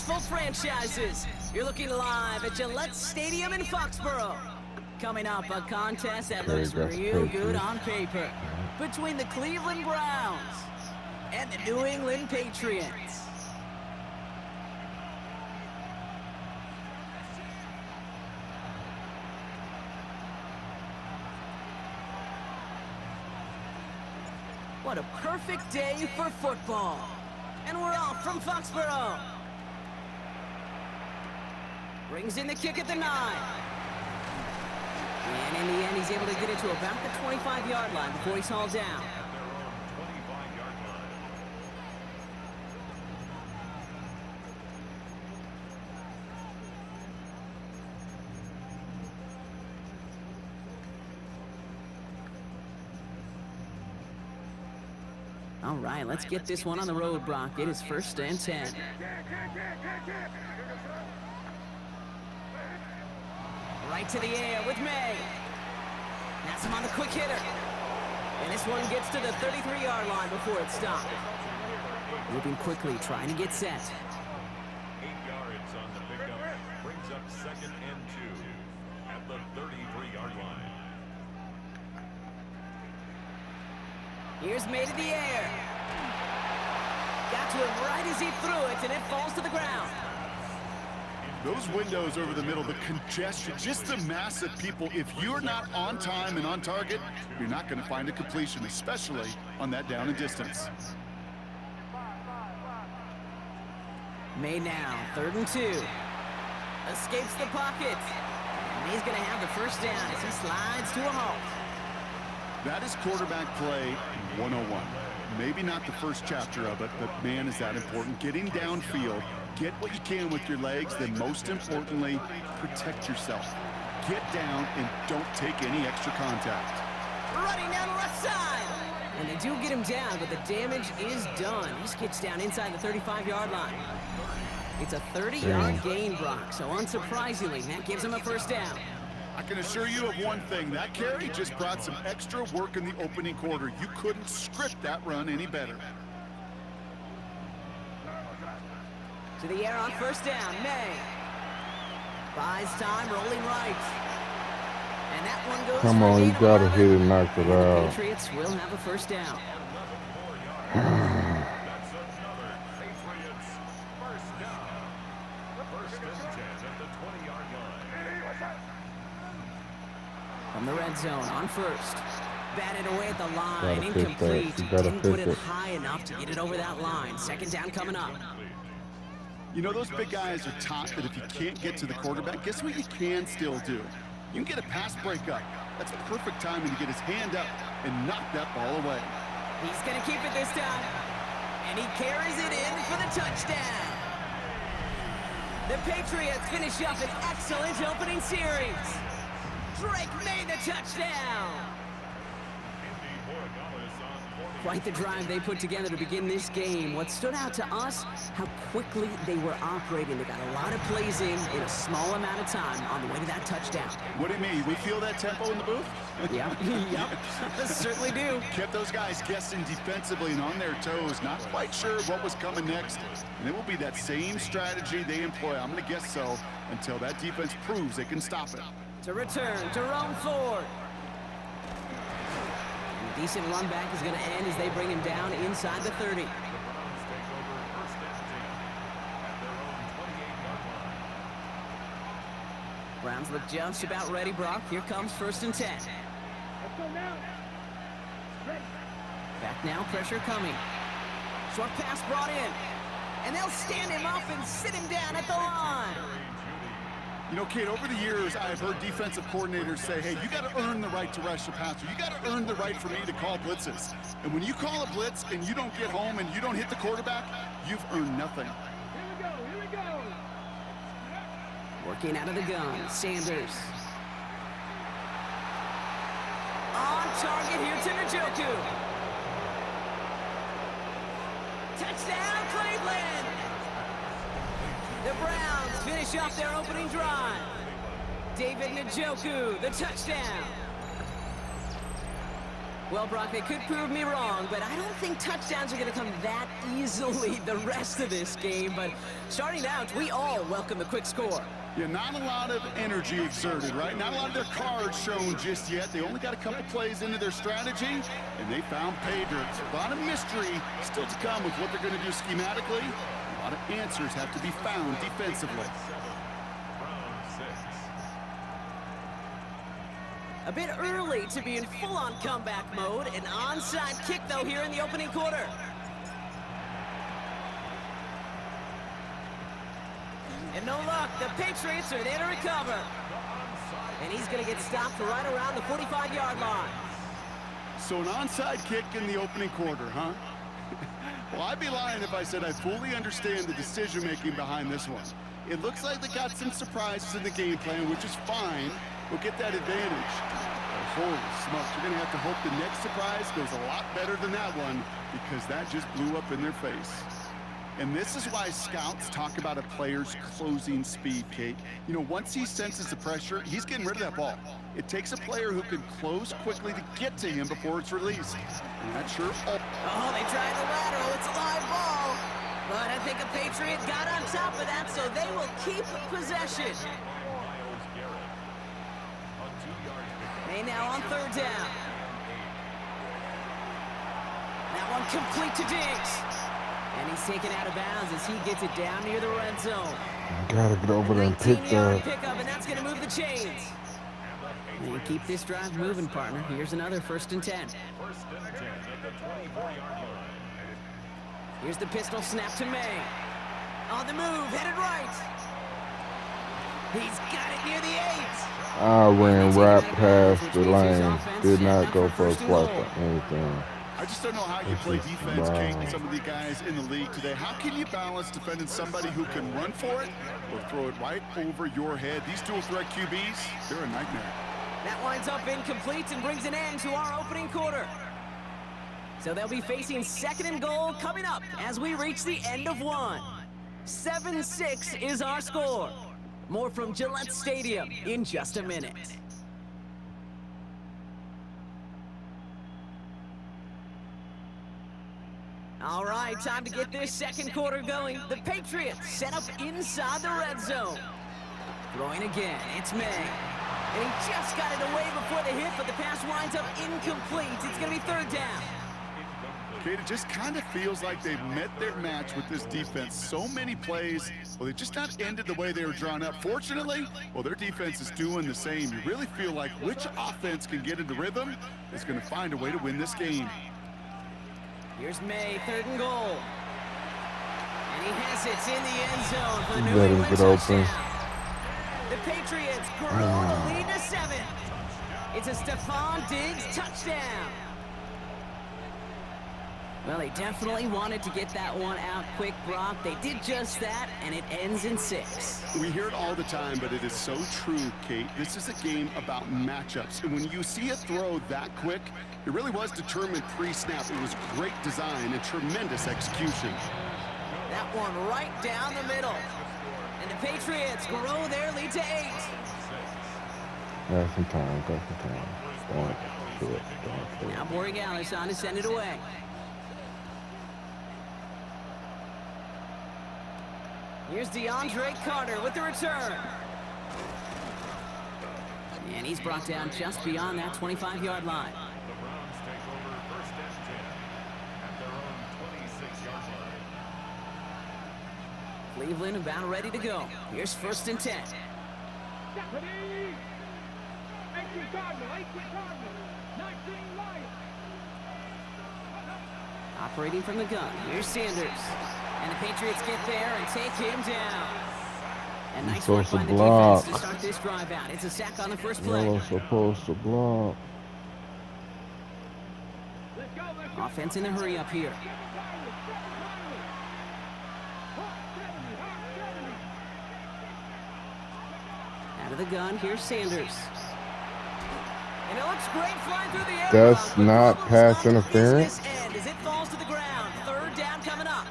successful franchises. You're looking live at Gillette Stadium in Foxborough. Coming up, a contest that looks real good on paper between the Cleveland Browns and the New England Patriots. What a perfect day for football. And we're off from Foxborough. Brings in the kick at the 9. And in the end, he's able to get it to about the 25-yard line before he's hauled down. All right, let's get this one on the road, Brock. It is 1st and 10. Right to the air with May. That's him on the quick hitter. And this one gets to the 33-yard line before it's stopped. Moving quickly, trying to get set. 8 yards on the pickup. Brings up 2nd and 2 at the 33-yard line. Here's May to the air. Got to him right as he threw it, and it falls to the ground. Those windows over the middle, the congestion, just the mass of people. If you're not on time and on target, you're not going to find a completion, especially on that down and distance. May now, 3rd and 2. Escapes the pocket. And he's going to have the first down as he slides to a halt. That is quarterback play 101. Maybe not the first chapter of it, but man, is that important. Getting downfield, get what you can with your legs, then most importantly, protect yourself. Get down and don't take any extra contact. Running down the left side. And they do get him down, but the damage is done. He just gets down inside the 35-yard line. It's a 30-yard gain, Brock, so unsurprisingly, that gives him a first down. I can assure you of one thing, that carry just brought some extra work in the opening quarter. You couldn't script that run any better. To the air on first down, May. Buys time, rolling right. And that one goes. Come on, you gotta hit it, knock it out. The Patriots will have a first down. That's another Patriots first down. 1st and 10 at the 20-yard line. From the red zone on first. Batted away at the line, Gotta fit incomplete. that. You gotta Didn't put fit it it. high enough to get it over that line. 2nd down coming up. You know, those big guys are taught that if you can't get to the quarterback, guess what you can still do? You can get a pass breakup. That's perfect timing to get his hand up and knock that ball away. He's going to keep it this time. And he carries it in for the touchdown. The Patriots finish up an excellent opening series. Drake made the touchdown. Quite the drive they put together to begin this game. What stood out to us, how quickly they were operating. They got a lot of plays in a small amount of time on the way to that touchdown. What do you mean? We feel that tempo in the booth? Yep, yep, certainly do. Kept those guys guessing defensively and on their toes, not quite sure what was coming next. And it will be that same strategy they employ, I'm going to guess so, until that defense proves they can stop it. To return to Rome Ford. And a decent run back is going to end as they bring him down inside the 30. Browns look just about ready, Brock. Here comes 1st and 10. Back now, pressure coming. Short pass brought in. And they'll stand him up and sit him down at the line. You know, Kate, over the years, I've heard defensive coordinators say, hey, you got to earn the right to rush the passer. You got to earn the right for me to call blitzes. And when you call a blitz and you don't get home and you don't hit the quarterback, you've earned nothing. Here we go. Working out of the gun, Sanders. On target here to Njoku. Touchdown, Cleveland! The Browns finish off their opening drive. David Njoku, the touchdown. Well, Brock, they could prove me wrong, but I don't think touchdowns are going to come that easily the rest of this game. But starting out, we all welcome the quick score. Yeah, not a lot of energy exerted, right? Not a lot of their cards shown just yet. They only got a couple plays into their strategy, and they found pay dirt. A lot of mystery still to come with what they're going to do schematically. A lot of answers have to be found defensively. A bit early to be in full-on comeback mode. An onside kick, though, here in the opening quarter. And no luck. The Patriots are there to recover. And he's going to get stopped right around the 45-yard line. So an onside kick in the opening quarter, huh? Well, I'd be lying if I said I fully understand the decision-making behind this one. It looks like they got some surprises in the game plan, which is fine. We'll get that advantage. But holy smokes, you're going to have to hope the next surprise goes a lot better than that one, because that just blew up in their face. And this is why scouts talk about a player's closing speed, Kate. You know, once he senses the pressure, he's getting rid of that ball. It takes a player who can close quickly to get to him before it's released. And that's sure. Oh, they tried the lateral. It's a live ball. But I think a Patriot got on top of that, so they will keep possession. Hey, now on third down. That one complete to Diggs. And he's taken out of bounds as he gets it down near the red zone. I gotta get over there and pick that. Pickup, and that's going to move the chains. And keep this drive moving, partner. Here's another 1st and 10. Here's the pistol snap to May. On the move, headed right. He's got it near the 8. I ran right past the lane. Did not go for a swipe or anything. I just don't know how you play defense, Kate, with some of the guys in the league today. How can you balance defending somebody who can run for it or throw it right over your head? These dual threat QBs, they're a nightmare. That winds up incomplete and brings an end to our opening quarter. So they'll be facing 2nd and goal coming up as we reach the end of one. 7-6 is our score. More from Gillette Stadium in just a minute. All right, time to get this 2nd quarter going. The Patriots set up inside the red zone. Throwing again, it's May. And he just got it away before the hit, but the pass winds up incomplete. It's going to be 3rd down. Kate, it just kind of feels like they've met their match with this defense. So many plays, well, they just not ended the way they were drawn up. Fortunately, well, their defense is doing the same. You really feel like which offense can get into rhythm is going to find a way to win this game. Here's May, 3rd and goal. And he has it in the end zone for the New England touchdown. The Patriots grow the lead to 7. It's a Stephon Diggs touchdown. Well, they definitely wanted to get that one out quick, Brock. They did just that, and it ends in 6. We hear it all the time, but it is so true, Kate. This is a game about matchups. And when you see a throw that quick, it really was determined pre-snap. It was great design and tremendous execution. That one right down the middle. And the Patriots grow their lead to 8. Got some time, got some time. Don't do it, don't do it. Now Borregales on to send it away. Here's DeAndre Carter with the return. And he's brought down just beyond that 25-yard line. The Browns take over 1st and 10 at their own 26-yard line. Cleveland about ready to go. Here's 1st and 10. Deputy! 18 Cardinal, 19 Lions. Operating from the gun. Here's Sanders. And the Patriots get there and take him down. And nice work by the defense to start this drive out. It's a sack on the first play. You're supposed to block. Offense in a hurry up here. Out of the gun, here's Sanders. And it looks great flying through the air. That's not pass interference. As it falls to the ground. 3rd down coming up.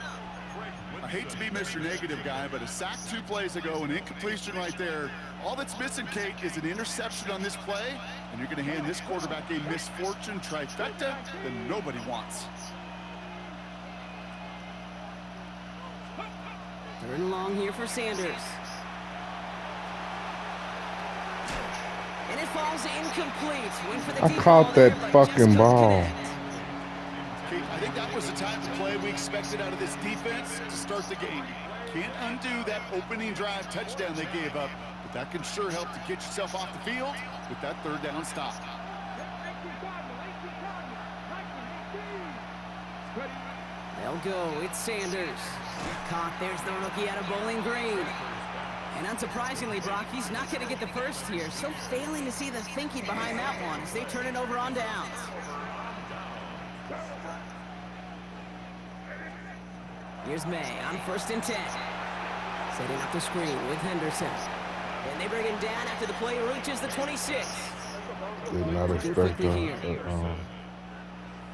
I hate to be Mr. Negative guy, but a sack 2 plays ago, an incompletion right there. All that's missing, Kate, is an interception on this play, and you're going to hand this quarterback a misfortune trifecta that nobody wants. Third and long here for Sanders. And it falls incomplete. Wait for the I deep caught ball that there, but fucking just couldn't ball. connect. Kate, I think that was the type of play we expected out of this defense to start the game. Can't undo that opening drive touchdown they gave up, but that can sure help to get yourself off the field with that third down stop. They'll go. It's Sanders. Caught. There's the rookie out of Bowling Green. And unsurprisingly, Brock, he's not going to get the first here. So failing to see the thinking behind that one as they turn it over on downs. Here's May on 1st and 10. Setting up the screen with Henderson. And they bring him down after the play reaches the 26. Did not Looking expect quickly that. here.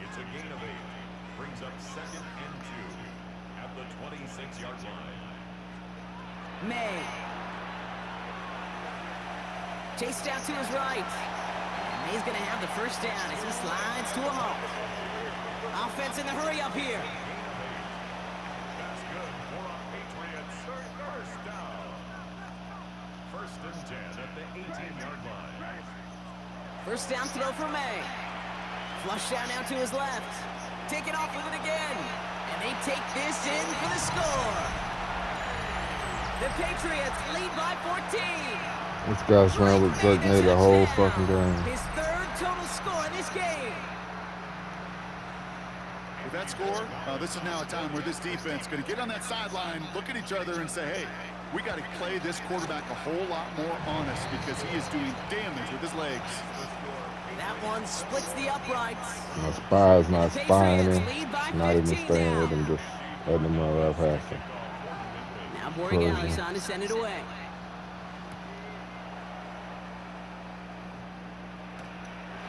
It's a gain of 8. Brings up 2nd and 2 at the 26-yard line. May. Chased out to his right. And May's going to have the first down as he slides to a halt. Offense in the hurry up here. That's good for a Patriots first down. 1st and 10 at the 18-yard line. First down throw for May. Flush down now to his left. Take it off with it again. And they take this in for the score. The Patriots lead by 14. This guy's trying to look like me the whole fucking game. His 3rd total score in this game. With that score, this is now a time where this defense is going to get on that sideline, look at each other, and say, hey, we got to play this quarterback a whole lot more honest because he is doing damage with his legs. That one splits the uprights. My spy's not The spying Patriots him, lead by not even 15 staying now. with him, just letting him run right past him. Now Borregali's on to send it away.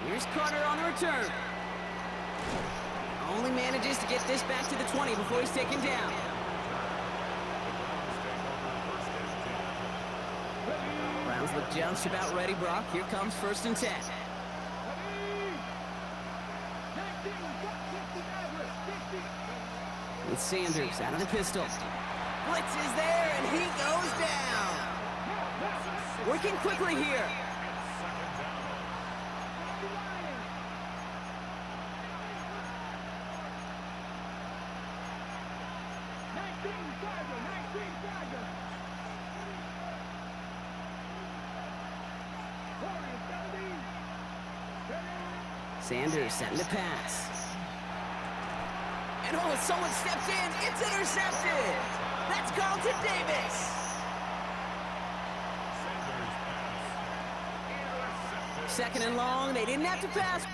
Here's Carter on the return. Only manages to get this back to the 20 before he's taken down. Browns look just about ready, Brock. Here comes 1st and 10. With Sanders out of the pistol. Blitz is there, and he goes down. Working quickly here. Sanders setting the pass. And oh, someone stepped in. It's intercepted. That's Carlton Davis. Second and long. They didn't have to pass.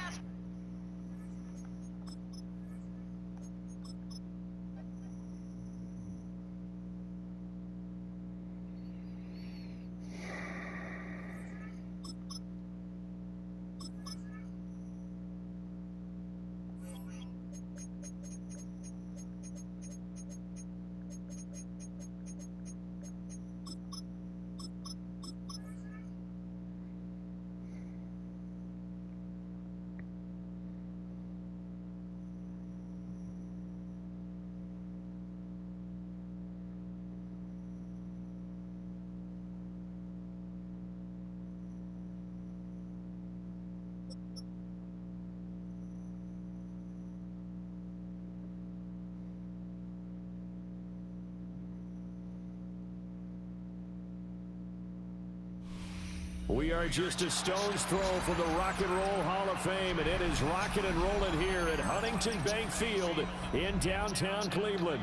We are just a stone's throw from the Rock and Roll Hall of Fame, and it is rocking and rolling here at Huntington Bank Field in downtown Cleveland.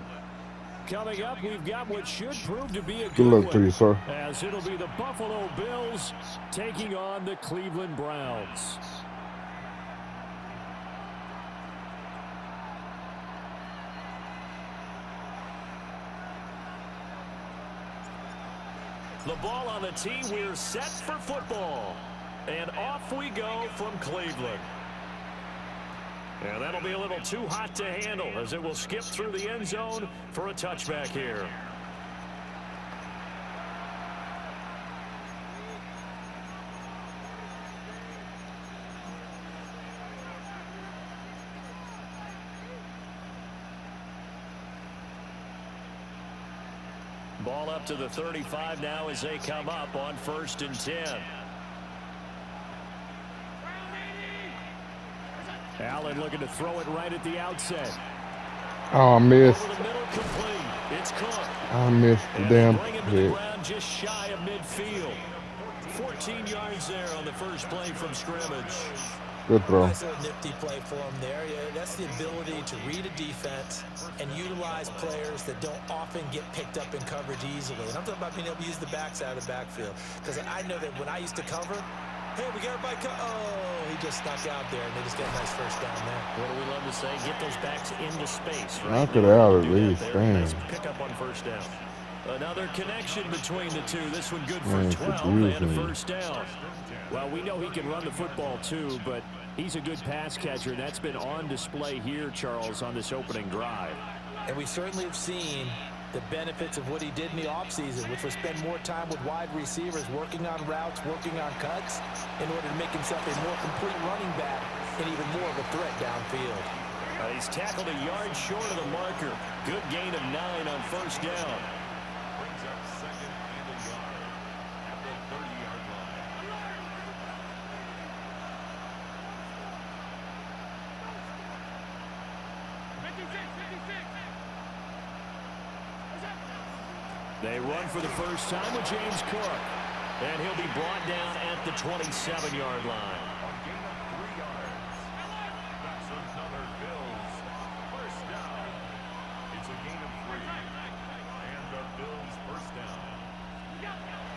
Coming up, we've got what should prove to be a good luck to one, you, sir. as it'll be the Buffalo Bills taking on the Cleveland Browns. The ball on the tee. We're set for football. And off we go from Cleveland. And that'll be a little too hot to handle as it will skip through the end zone for a touchback here. Ball up to the 35 now as they come up on 1st and 10. Allen looking to throw it right at the outset. Oh, I missed. Over the middle, complete. It's Cook. I missed the And damn they bring him to the hit. ground just shy of midfield. 14 yards there on the first play from scrimmage. Good throw. Nice little nifty play for him there. Yeah, that's the ability to read a defense and utilize players that don't often get picked up in coverage easily. And I'm talking about being able to use the backside of the backfield. Because I know that when I used to cover, hey, we got everybody. Oh, he just snuck out there, and they just got a nice first down there. What do we love to say? Get those backs into space. Right? Knock it out at least. Nice Damn. pick up on first down. Another connection between the two. This one good for Man, 12 confusing. and a first down. Well, we know he can run the football too, but he's a good pass catcher. That's been on display here, Charles, on this opening drive. And we certainly have seen the benefits of what he did in the offseason, which was spend more time with wide receivers, working on routes, working on cuts, in order to make himself a more complete running back and even more of a threat downfield. He's tackled a yard short of the marker. Good gain of 9 on first down. Brings up 2nd and a yard at the 30-yard line. They run for the first time with James Cook. And he'll be brought down at the 27-yard line. On gain of 3 yards. That's another Bills first down. It's a gain of 3. And the Bills first down.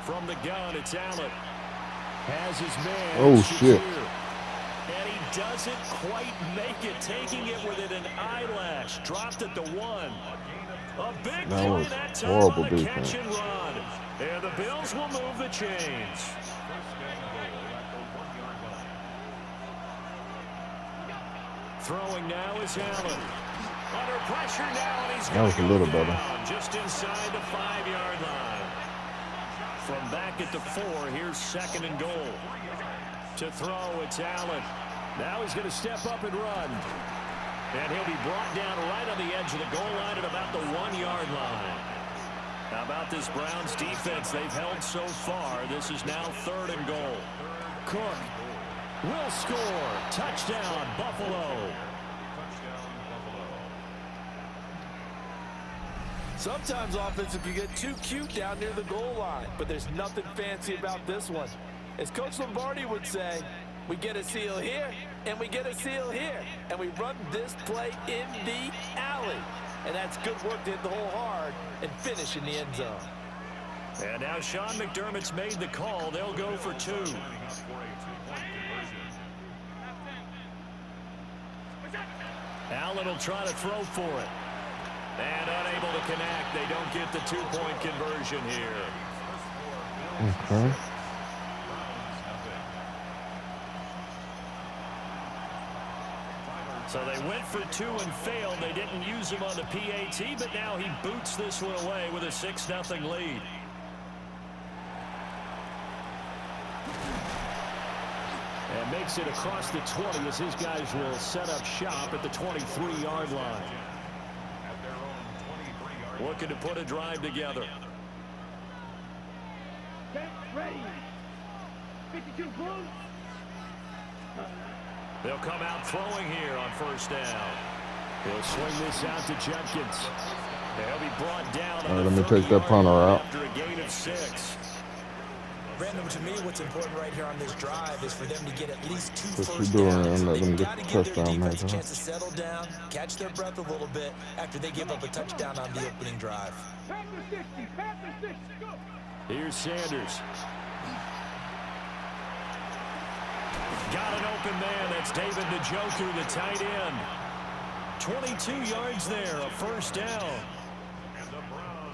From the gun, it's Allen. Has his man. Oh, secure. shit. And he doesn't quite make it, taking it within an eyelash. Dropped at the 1. A big That play was that time horrible on the defense. catch and run. And the Bills will move the chains. First and goal at the 1-yard line. Throwing now is Allen. Under pressure now, and he's That was a little better. down just inside the 5-yard line. From back at the 4, here's 2nd and goal. To throw, it's Allen. Now he's going to step up and run. And he'll be brought down right on the edge of the goal line at about the 1-yard line. How about this Browns defense? They've held so far. This is now 3rd and goal. Cook will score. Touchdown, Buffalo. Touchdown, Buffalo. Sometimes offensive can get too cute down near the goal line, but there's nothing fancy about this one. As Coach Lombardi would say, we get a seal here, and we get a seal here, and we run this play in the alley. And that's good work to hit the hole hard and finish in the end zone. And now Sean McDermott's made the call. They'll go for 2. Lining up for a 2-point conversion. Allen will try to throw for it. And unable to connect. They don't get the 2-point conversion here. Okay. So they went for 2 and failed. They didn't use him on the PAT, but now he boots this one away with a 6-0 lead. And makes it across the 20 as his guys will set up shop at the 23-yard line. At their own 23-yard line. Looking to put a drive together. Get ready. 52 Bulls. They'll come out throwing here on first down. He'll swing this out to Judkins. They'll be brought down on Let the me take that 30-yard punter line out. after a gain of 6. Brandon, to me, what's important right here on this drive is for them to get at least 2 What's he first doing? downs. I'm letting They've him get got to the give their touchdown, defense a man. chance to settle down, catch their breath a little bit after they give up a touchdown on the opening drive. Panther 60. Panther 60. Go. Here's Sanders. Got an open man. That's David Njoku, the tight end. 22 yards there, a first down.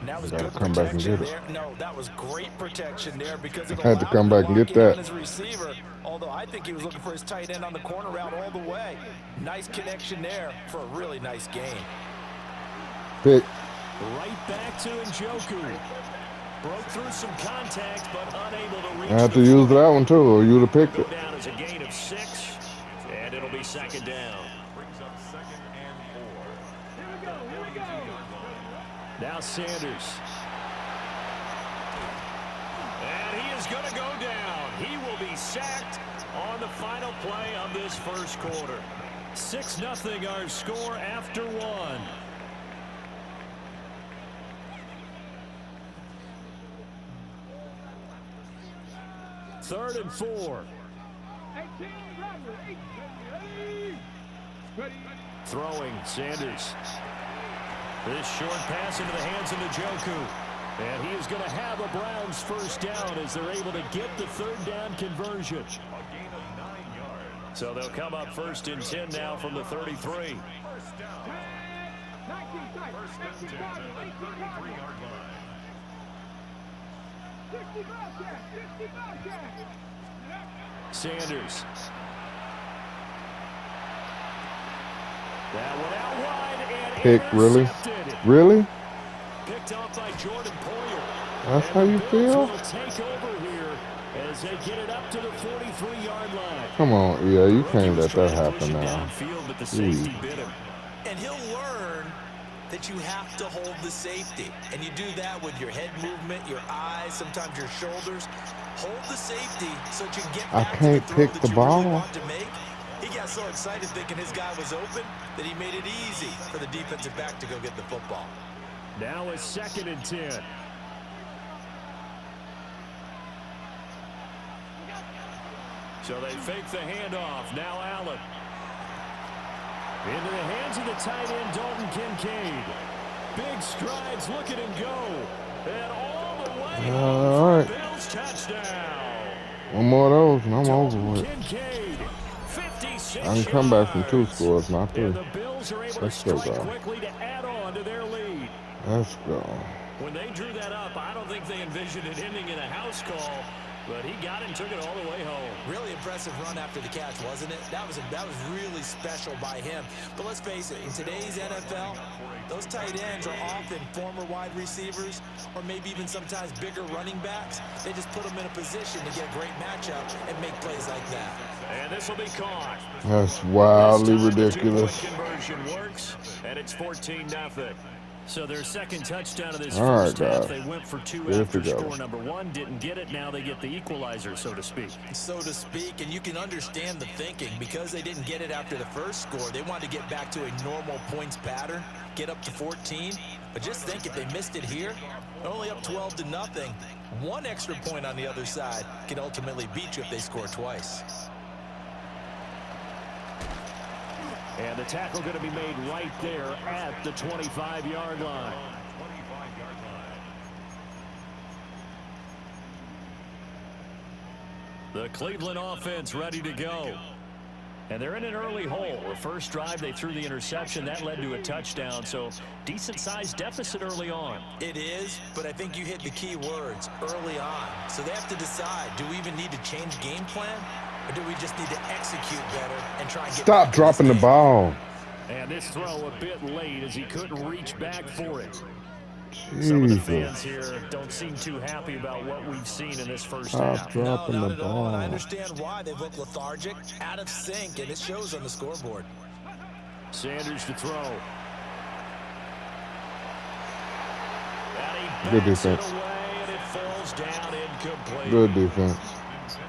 And that was Gotta good come back and protection get it. there. No, that was great protection there because of the Had to come back and get blocking on that. his receiver. although I think he was looking for his tight end on the corner route all the way. Nice connection there for a really nice gain. Pick. Right back to Njoku. Broke through some contact, but unable to reach. I have to use that one too, or you'd have picked it. Down as a gain of 6, and it'll be second down. Brings up 2nd and 4. Here we go. Now Sanders. And he is going to go down. He will be sacked on the final play of this first quarter. 6-0 our score after 1. Third and 4. 18, ready. Throwing, Sanders. This short pass into the hands of Njoku. And he is going to have a Browns first down as they're able to get the third down conversion. A gain of 9 yards. So they'll come up 1st and 10 now from the 33. First down. 19 tight. First and 10 at the 33-yard line. 65 catch. Sanders. That one out wide and Pick, really? intercepted. Really? Picked off by Jordan Poyer. That's And how you the Bills feel? will take over here as they get it up to the 43-yard line. Come on, yeah, you can't let that Trying to happen push it now. downfield, but the safety Jeez. bit him. And he'll learn that you have to hold the safety. And you do that with your head movement, your eyes, sometimes your shoulders. Hold the safety so that you can get I back can't to the throw pick that the you ball. really want to make. He got so excited thinking his guy was open that he made it easy for the defensive back to go get the football. Now it's 2nd and 10. So they fake the handoff. Now Allen. Into the hands of the tight end, Dalton Kincaid. Big strides, look at him go. And all the way home All right. for a Bills touchdown. One more of those and I'm over with. Kincaid, 56 I can come back from 2 yards. scores, not 3. And the Bills are able to Let's go, strike guys. quickly to add on to their lead. Let's go. When they drew that up, I don't think they envisioned it ending in a house call, but he got it and took it all the way home. Really impressive run after the catch, wasn't it? That was really special by him. But let's face it, in today's NFL, those tight ends are often former wide receivers or maybe even sometimes bigger running backs. They just put them in a position to get a great matchup and make plays like that. And this will be caught. That's wildly This time the ridiculous. two-point conversion works, and it's 14-0. So their second touchdown of this All right, first half, guys. they went for 2 Good after to go. score number 1, didn't get it. Now they get the equalizer, so to speak. So to speak, and you can understand the thinking. Because they didn't get it after the first score, they wanted to get back to a normal points pattern, get up to 14. But just think, if they missed it here, they're only up 12-0. One extra point on the other side can ultimately beat you if they score twice. And the tackle going to be made right there at the 25-yard line. 25-yard line. The Cleveland offense ready to go. And they're in an early hole. The first drive, they threw the interception. That led to a touchdown. So decent-sized deficit early on. It is, but I think you hit the key words, early on. So they have to decide, do we even need to change game plan? Or do we just need to execute better and try and get Stop back in this dropping the game? ball. And this throw a bit late as he couldn't reach back for it. Some of the fans Jesus. here don't seem too happy about what we've seen in this first Stop half. No, dropping not the at all. And I ball. understand why they've looked lethargic, out of sync, and it shows on the scoreboard. Sanders to throw. And he Good backs it defense. away, and it falls down incomplete. Good defense.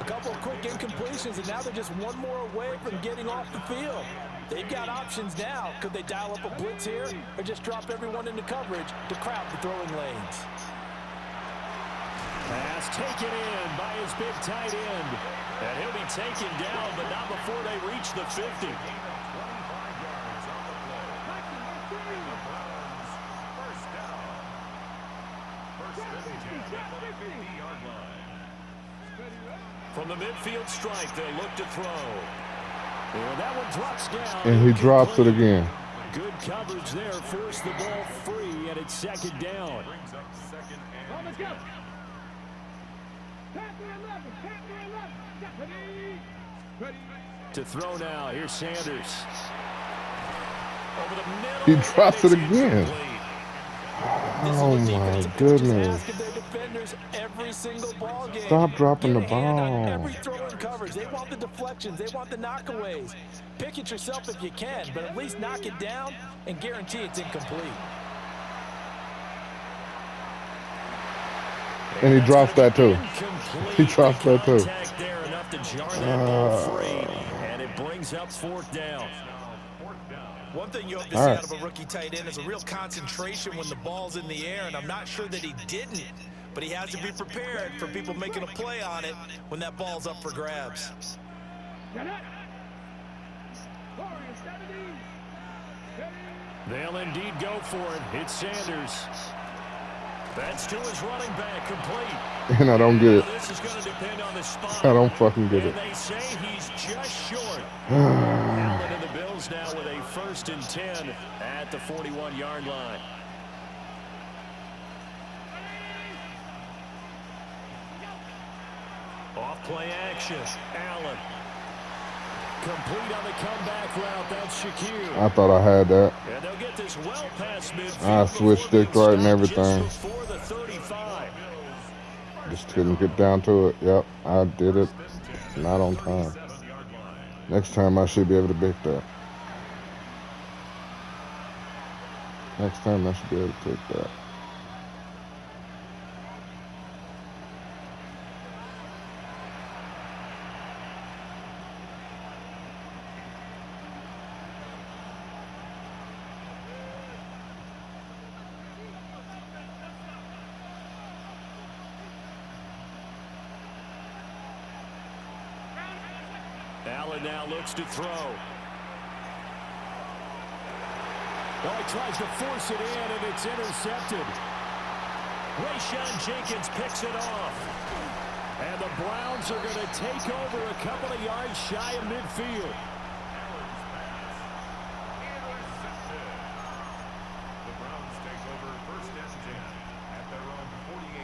A couple of quick incompletions, and now they're just one more away from getting off the field. They've got options now. Could they dial up a blitz here or just drop everyone into coverage to crowd the throwing lanes? Pass taken in by his big tight end. And he'll be taken down, but not before they reach the 50. 25 yards on the play. The Browns, first down. First and 10 at the 50-yard line. From the midfield stripe, they look to throw. And that one drops down. And he drops it again. Good coverage there. Forced the ball free, and it's second down. Brings up 2nd and Let's go. Ready. To throw now. Here's Sanders. Over the middle. He drops it and it's again. incomplete. Oh my goodness. Their defenders every single ball game. Stop dropping the Get a hand on ball. every throw in coverage. They want the deflections. They want the knockaways. Pick it yourself if you can, but at least knock it down and guarantee it's incomplete. And he drops that too. He drops that too. Contact there enough to jar that ball free, and it brings up 4th down. One thing you hope to see out of a rookie tight end is a real concentration when the ball's in the air, and I'm not sure that he didn't, but he has to be prepared for people making a play on it when that ball's up for grabs. They'll indeed go for it. It's Sanders. That's to his running back, complete. And I don't get it. This is going to depend on the spot. I don't fucking get it. And they say he's just short. Allen and the Bills now with a 1st and 10 at the 41-yard line. Off play action. Allen. Complete on the comeback route. That's Shakir. I thought I had that. And they'll get this well past midfield. I switched it right and everything. Just before the 35. Just couldn't get down to it. Yep, I did it. Not on time. Next time I should be able to beat that. Next time I should be able to take that. Allen now looks to throw. Oh, he tries to force it in, and it's intercepted. Rayshon Jenkins picks it off. And the Browns are going to take over a couple of yards shy of midfield.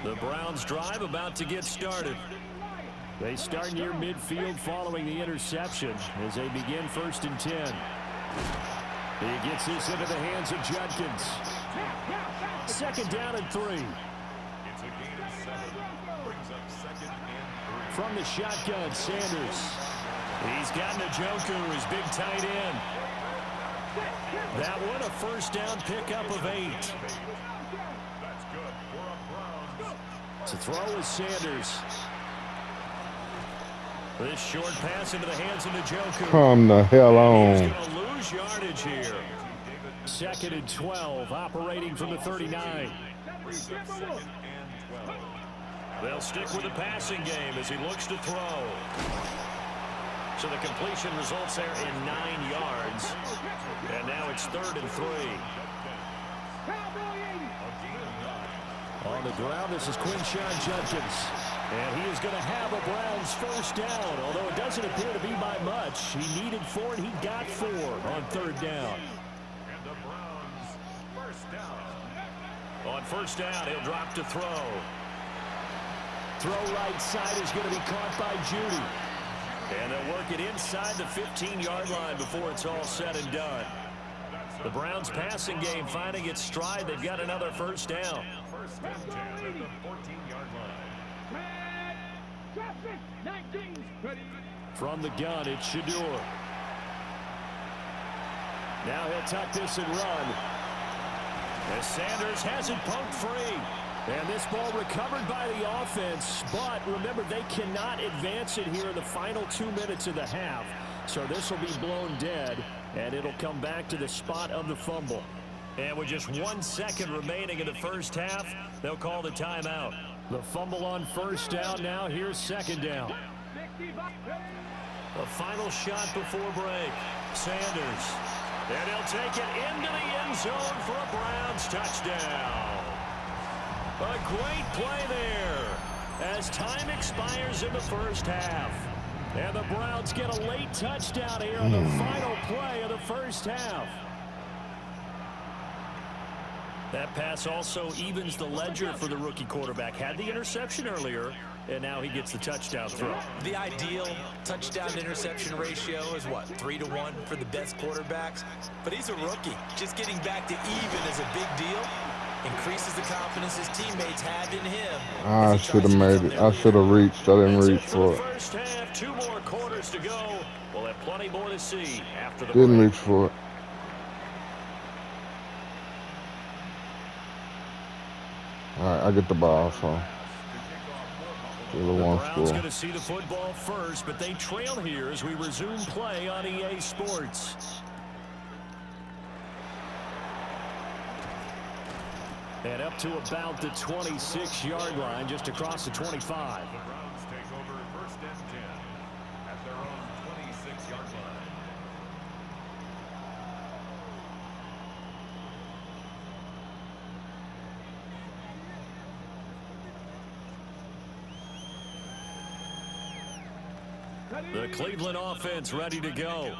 The Browns drive about to get started. They start near midfield following the interception as they begin 1st and 10. He gets this into the hands of Judkins. 2nd down and 3. It's a gain of 7. Brings up 2nd and 3. From the shotgun, Sanders. He's got Njoku, his big tight end. That one a 1st down pickup of 8. That's good. We're up Browns. To throw is Sanders. This short pass into the hands of Njoku. Come the hell He's on. going to lose yardage here. 2nd and 12, operating from the 39. They'll stick with the passing game as he looks to throw. So the completion results there in 9 yards. And now it's 3rd and 3. On the ground, this is Quinshon Judkins. And he is going to have a Browns 1st down, although it doesn't appear to be by much. He needed 4, and he got 4 on 3rd down. And the Browns 1st down. On 1st down, he'll drop to throw. Throw right side is going to be caught by Judy. And they'll work it inside the 15-yard line before it's all said and done. The Browns passing game finding its stride. They've got another 1st down. 1st and 10 at the 14-yard line. From the gun, it's Shador. Now he'll tuck this and run. As Sanders has it poked free. And this ball recovered by the offense. But remember, they cannot advance it here in the final 2 minutes of the half. So this will be blown dead. And it'll come back to the spot of the fumble. And with just 1 second remaining in the 1st half, they'll call the timeout. The fumble on 1st down now. Here's 2nd down. A final shot before break. Sanders. And he'll take it into the end zone for a Browns touchdown. A great play there as time expires in the 1st half. And the Browns get a late touchdown here on the final play of the 1st half. That pass also evens the ledger for the rookie quarterback. Had the interception earlier, and now he gets the touchdown throw. The ideal touchdown-interception ratio is what, 3-to-1 for the best quarterbacks? But he's a rookie. Just getting back to even is a big deal. Increases the confidence his teammates have in him. I should have made it. I should have reached. I didn't reach for it. First half, 2 more quarters to go. We'll have plenty more to see after the Didn't break. reach for it. All right, I get the ball, so still a one Browns score. going to see the football first, but they trail here as we resume play on EA Sports. And up to about the 26-yard line, just across the 25. The Browns take over 1st and 10 at their own 26-yard line. The Cleveland offense ready to go.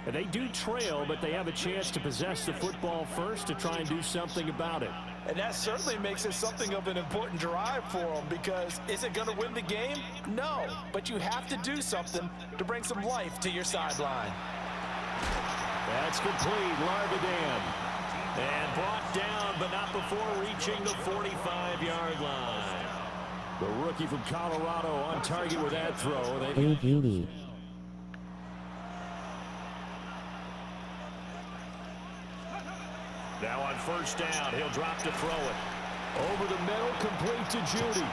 And they do trail, but they have a chance to possess the football first to try and do something about it. And that certainly makes it something of an important drive for them, because is it going to win the game? No, but you have to do something to bring some life to your sideline. That's complete. Larbadan. And brought down, but not before reaching the 45-yard line. The rookie from Colorado on target with that throw. Oh, beauty. Now on 1st down, he'll drop to throw it. Over the middle, complete to Judy.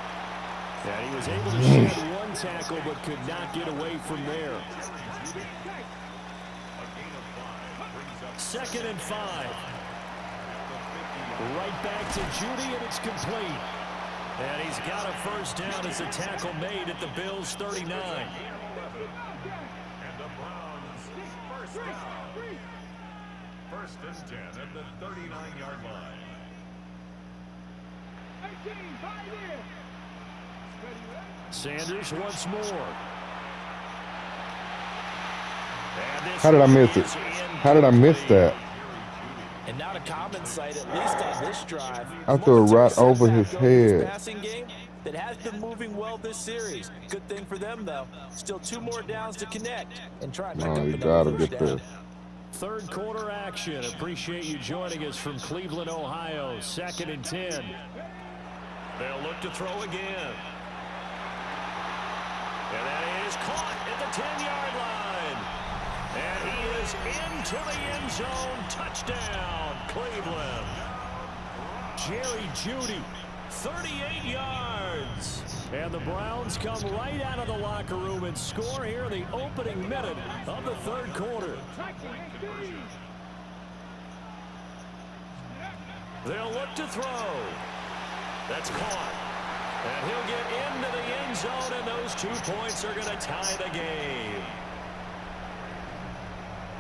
And he was able to shed one tackle, but could not get away from there. 2nd and 5. Right back to Judy, and it's complete. And he's got a 1st down as a tackle made at the Bills' 39. And the Browns 1st down. 1st and 10 at the 39-yard line. 18, 5 in. Sanders once more. How did I miss it? How did I miss that? And not a common sight, at least on this drive. I threw it right over his head. Passing game that has been moving well this series. Good thing for them, though. Still 2 more downs to connect and try and pick up No, you another gotta 1st get down. this. 3rd quarter action. Appreciate you joining us from Cleveland, Ohio. 2nd and 10. They'll look to throw again. And that is caught at the 10-yard line. And he is into the end zone. Touchdown, Cleveland. Jerry Jeudy, 38 yards. And the Browns come right out of the locker room and score here in the opening minute of the 3rd quarter. They'll look to throw. That's caught. And he'll get into the end zone, and those 2 points are going to tie the game.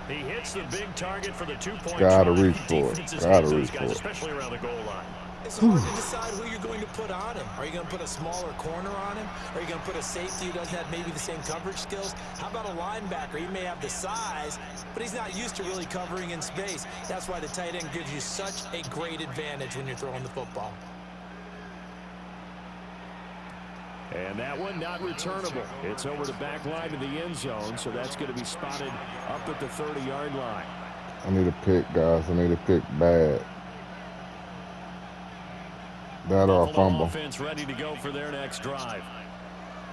He hits the big target for the 2-point Gotta try. reach for it. Defenses Gotta hate those reach guys, for it. especially around the goal line. It's hard to decide who you're going to put on him. Are you going to put a smaller corner on him? Are you going to put a safety who doesn't have maybe the same coverage skills? How about a linebacker? He may have the size, but he's not used to really covering in space. That's why the tight end gives you such a great advantage when you're throwing the football. And that one not returnable. It's over the back line of the end zone, so that's going to be spotted up at the 30-yard line. I need a pick, guys. I need a pick bad. That or a Buffalo fumble. offense ready to go for their next drive.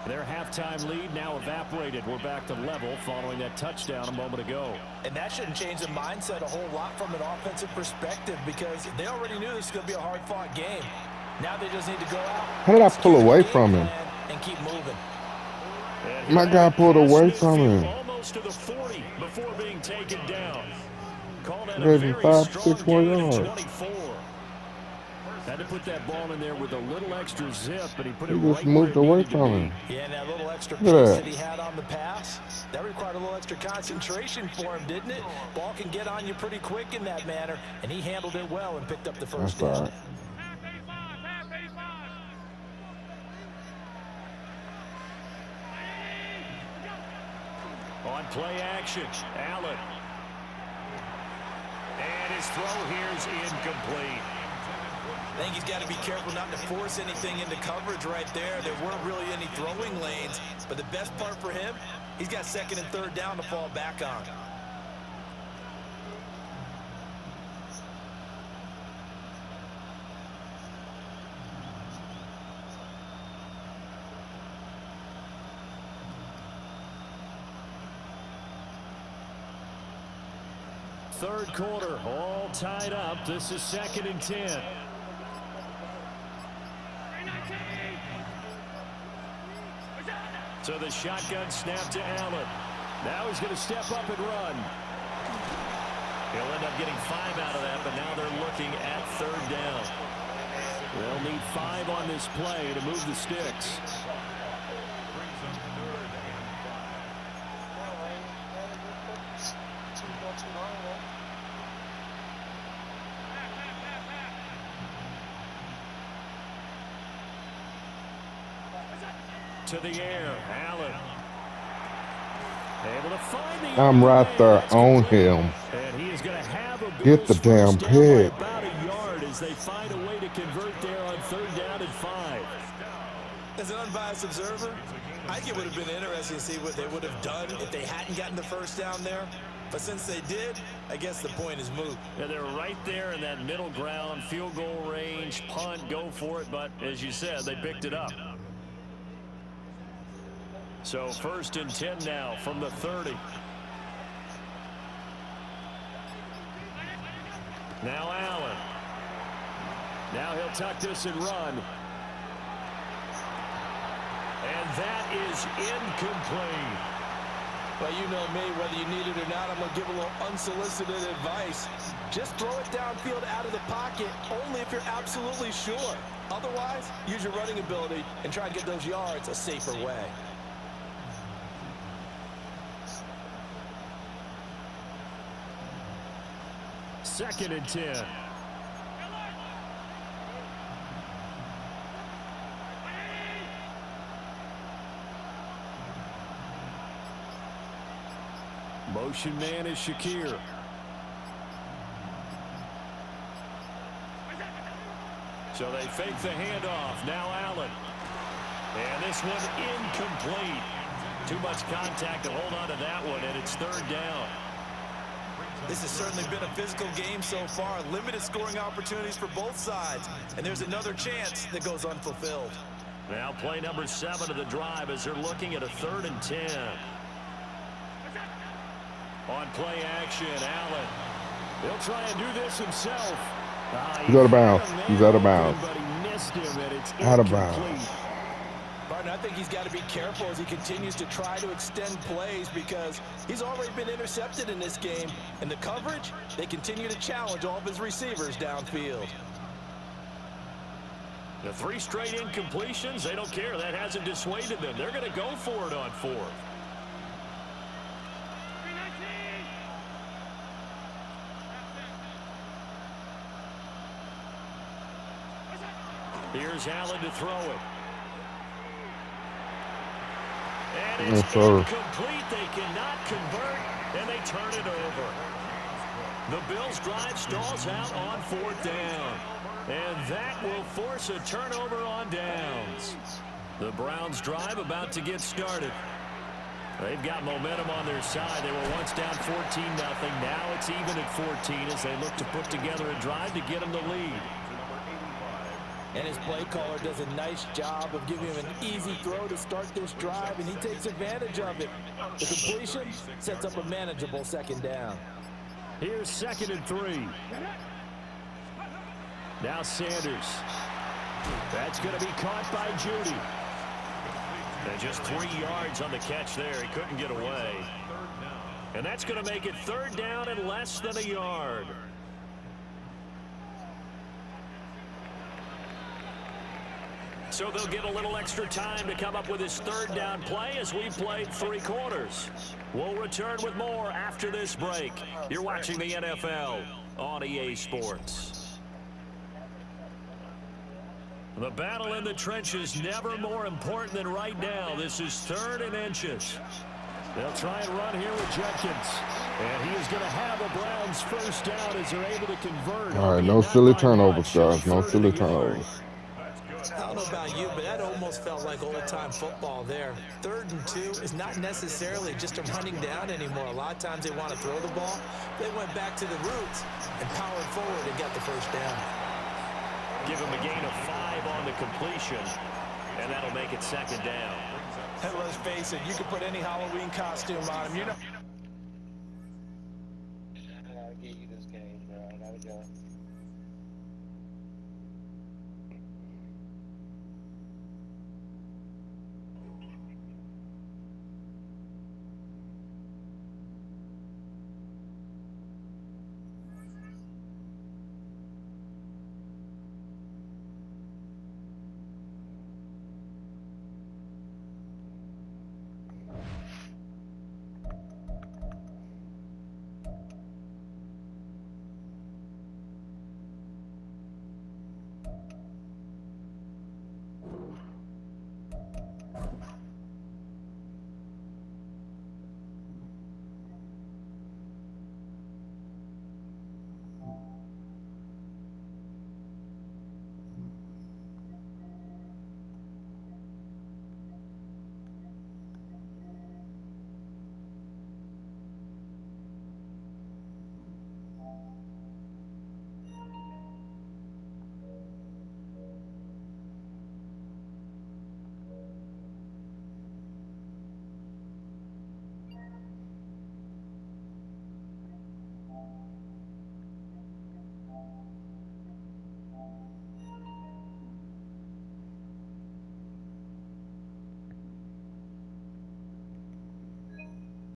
Their halftime lead now evaporated. We're back to level following that touchdown a moment ago. And that shouldn't change the mindset a whole lot from an offensive perspective, because they already knew this was going to be a hard-fought game. Now they just need to go out. How did I pull away from him? And keep moving. And My guy pulled away from him. Almost to the 40 before being taken down. Called out a Gave him very 5, strong 6 more gain of yards. 24. Had to put that ball in there with a little extra zip, but he put it He right just moved where it away needed to from be. him. Yeah, and that little extra Look at pace that. that he had on the pass, that required a little extra concentration for him, didn't it? Ball can get on you pretty quick in that manner, and he handled it well and picked up the first That's all down. right. On play action, Allen. And his throw here is incomplete. I think he's got to be careful not to force anything into coverage right there. There weren't really any throwing lanes, but the best part for him, he's got second and third down to fall back on. Third quarter, all tied up. This is 2nd and 10. So the shotgun snap to Allen. Now he's going to step up and run. He'll end up getting 5 out of that, but now they're looking at third down. They'll need 5 on this play to move the sticks. To the air, Allen. Able to find the I'm right there on him. And he is going to have a Get the damn pick. about a yard as they find a way to convert there on third down and 5. As an unbiased observer, I think it would have been interesting to see what they would have done if they hadn't gotten the first down there. But since they did, I guess the point is moot. Yeah, they're right there in that middle ground, field goal range, punt, go for it. But as you said, they picked it up. So 1st and 10 now from the 30. Now Allen. Now he'll tuck this and run. And that is incomplete. Well, you know me, whether you need it or not, I'm going to give a little unsolicited advice. Just throw it downfield out of the pocket, only if you're absolutely sure. Otherwise, use your running ability and try to get those yards a safer way. Second and 10. Motion man is Shakir. So they fake the handoff. Now Allen. And this one incomplete. Too much contact to hold on to that one, and it's third down. This has certainly been a physical game so far. Limited scoring opportunities for both sides. And there's another chance that goes unfulfilled. Now play number 7 of the drive as they're looking at a 3rd and 10. On play action, Allen. He'll try and do this himself. He's out of bounds. He's out of bounds. But he missed him, and it's Out of incomplete. bounds. Barton, I think he's got to be careful as he continues to try to extend plays because he's already been intercepted in this game. And the coverage, they continue to challenge all of his receivers downfield. The 3 straight incompletions, they don't care. That hasn't dissuaded them. They're going to go for it on 4th. Here's Allen to throw it. And it's incomplete. They cannot convert, and they turn it over. The Bills' drive stalls out on 4th down. And that will force a turnover on downs. The Browns' drive about to get started. They've got momentum on their side. They were once down 14-0. Now it's even at 14 as they look to put together a drive to get them the lead. And his play caller does a nice job of giving him an easy throw to start this drive, and he takes advantage of it. The completion sets up a manageable 2nd down. Here's 2nd and 3. Now Sanders. That's going to be caught by Judy. And just 3 yards on the catch there. He couldn't get away. And that's going to make it 3rd down and less than a yard. So they'll get a little extra time to come up with his 3rd down play as we played 3 quarters. We'll return with more after this break. You're watching the NFL on EA Sports. The battle in the trenches never more important than right now. This is 3rd and inches. They'll try and run here with Judkins. And he is going to have a Browns first down as they're able to convert. All right, no silly turnovers, guys. No silly turnovers. I don't know about you, but that almost felt like old-time football there. 3rd and 2 is not necessarily just a running down anymore. A lot of times they want to throw the ball. They went back to the roots and powered forward and got the first down. Give him a gain of 5 on the completion, and that'll make it 2nd down. And let's face it, you can put any Halloween costume on him. You know.